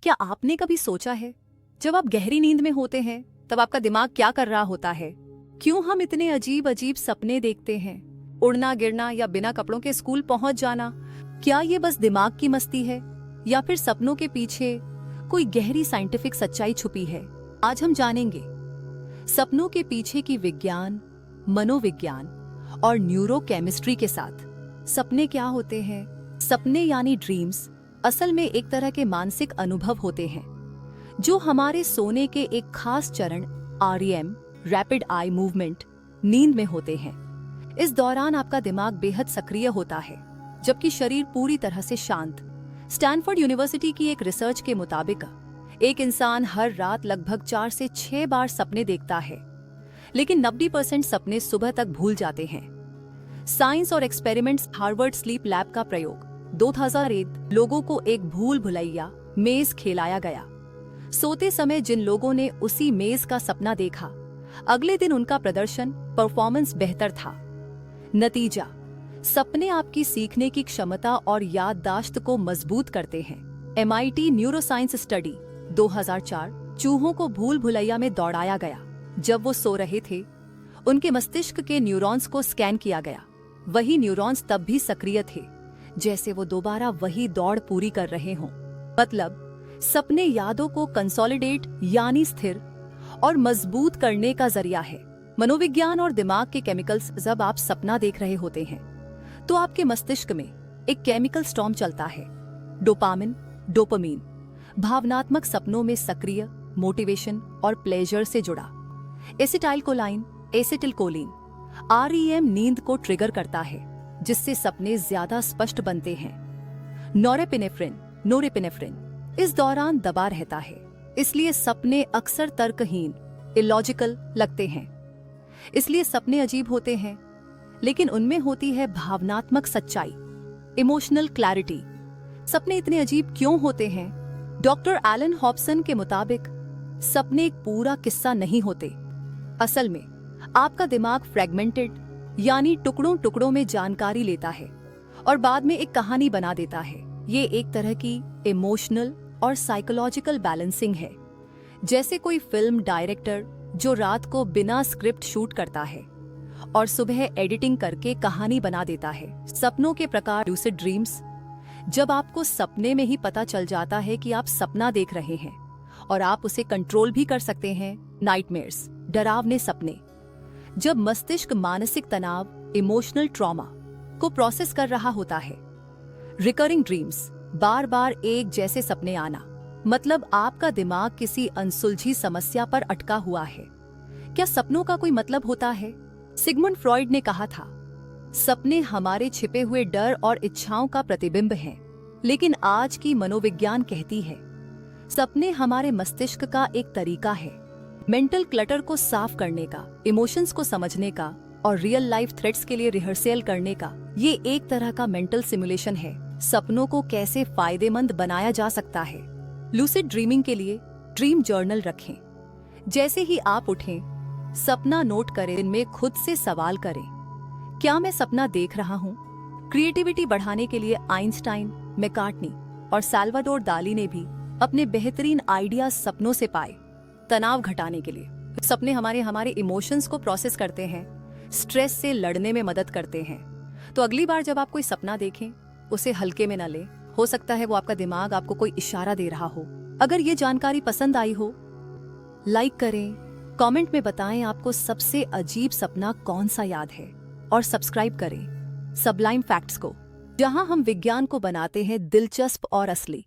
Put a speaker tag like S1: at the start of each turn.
S1: क्या आपने कभी सोचा है, जब आप गहरी नींद में होते हैं तब आपका दिमाग क्या कर रहा होता है? क्यों हम इतने अजीब अजीब सपने देखते हैं? उड़ना, गिरना या बिना कपड़ों के स्कूल पहुंच जाना, क्या ये बस दिमाग की मस्ती है या फिर सपनों के पीछे कोई गहरी साइंटिफिक सच्चाई छुपी है? आज हम जानेंगे सपनों के पीछे की विज्ञान, मनोविज्ञान और न्यूरोकेमिस्ट्री के साथ। सपने क्या होते हैं? सपने यानी ड्रीम्स असल में एक तरह के मानसिक अनुभव होते हैं जो हमारे सोने के एक खास चरण REM, रैपिड आई मूवमेंट, नींद में होते हैं। इस दौरान आपका दिमाग बेहद सक्रिय होता है जबकि शरीर पूरी तरह से शांत। स्टैनफोर्ड यूनिवर्सिटी की एक रिसर्च के मुताबिक एक इंसान हर रात लगभग 4 से 6 बार सपने देखता है, लेकिन 90% सपने सुबह तक भूल जाते हैं। साइंस और एक्सपेरिमेंट्स हार्वर्ड स्लीप लैब का प्रयोग 2001 लोगों को एक भूल भुलैया मेज खिलाया गया। सोते समय जिन लोगों ने उसी मेज का सपना देखा, अगले दिन उनका प्रदर्शन, परफॉर्मेंस बेहतर था। नतीजा, सपने आपकी सीखने की क्षमता और याददाश्त को मजबूत करते हैं। MIT न्यूरोसाइंस स्टडी 2004 चूहों को भूल भुलैया में दौड़ाया गया। जब वो सो रहे थे, उनके मस्तिष्क के न्यूरॉन्स को स्कैन किया गया। वही न्यूरॉन्स तब भी सक्रिय थे जैसे वो दोबारा वही दौड़ पूरी कर रहे हों। मतलब, सपने यादों को कंसोलिडेट यानी स्थिर और मजबूत करने का जरिया है। मनोविज्ञान और दिमाग के केमिकल्स, जब आप सपना देख रहे होते हैं तो आपके मस्तिष्क में एक केमिकल स्टॉर्म चलता है, डोपामीन, भावनात्मक सपनों में सक्रिय, मोटिवेशन और प्लेजर से जुड़ा। एसिटिलकोलिन REM नींद को ट्रिगर करता है जिससे सपने ज्यादा स्पष्ट बनते हैं। नोरेपिनेफ्रिन इस दौरान दबा रहता है, इसलिए सपने अक्सर तर्कहीन, इलॉजिकल लगते हैं। इसलिए सपने अजीब होते हैं, लेकिन उनमें होती है भावनात्मक सच्चाई, इमोशनल क्लैरिटी। सपने इतने अजीब क्यों होते हैं? डॉक्टर एलन हॉब्सन के मुताबिक सपने एक पूरा किस्सा नहीं होते। असल में आपका दिमाग फ्रैगमेंटेड यानी टुकड़ों टुकड़ों में जानकारी लेता है और बाद में एक कहानी बना देता है। ये एक तरह की इमोशनल और साइकोलॉजिकल बैलेंसिंग है, जैसे कोई फिल्म डायरेक्टर जो रात को बिना स्क्रिप्ट शूट करता है और सुबह एडिटिंग करके कहानी बना देता है। सपनों के प्रकार, लूसिड ड्रीम्स, जब आपको सपने में ही पता चल जाता है कि आप सपना देख रहे हैं और आप उसे कंट्रोल भी कर सकते हैं। नाइटमेयर्स, डरावने सपने, जब मस्तिष्क मानसिक तनाव, इमोशनल ट्रॉमा को प्रोसेस कर रहा होता है। रिकरिंग ड्रीम्स, बार बार एक जैसे सपने आना, मतलब आपका दिमाग किसी अनसुलझी समस्या पर अटका हुआ है। क्या सपनों का कोई मतलब होता है? सिगमुंड फ्रॉइड ने कहा था, सपने हमारे छिपे हुए डर और इच्छाओं का प्रतिबिंब हैं। लेकिन आज की मनोविज्ञान कहती है, सपने हमारे मस्तिष्क का एक तरीका है मेंटल क्लटर को साफ करने का, इमोशंस को समझने का और रियल लाइफ थ्रेट्स के लिए रिहर्सल करने का। ये एक तरह का मेंटल सिमुलेशन है। सपनों को कैसे फायदेमंद बनाया जा सकता है? लूसिड ड्रीमिंग के लिए ड्रीम जर्नल रखें। जैसे ही आप उठें, सपना नोट करें। इनमें खुद से सवाल करें, क्या मैं सपना देख रहा हूँ? क्रिएटिविटी बढ़ाने के लिए आइंस्टाइन, मैकार्टनी और साल्वाडोर दाली ने भी अपने बेहतरीन आइडियाज सपनों से पाए। तनाव घटाने के लिए सपने हमारे इमोशंस को प्रोसेस करते हैं, स्ट्रेस से लड़ने में मदद करते हैं। तो अगली बार जब आप कोई सपना देखें, उसे हल्के में न लें। हो सकता है वो आपका दिमाग आपको कोई इशारा दे रहा हो। अगर ये जानकारी पसंद आई हो, लाइक करें, कमेंट में बताएं आपको सबसे अजीब सपना कौन सा याद है, और सब्सक्राइब करें सबलाइम फैक्ट्स को, जहां हम विज्ञान को बनाते हैं दिलचस्प और असली।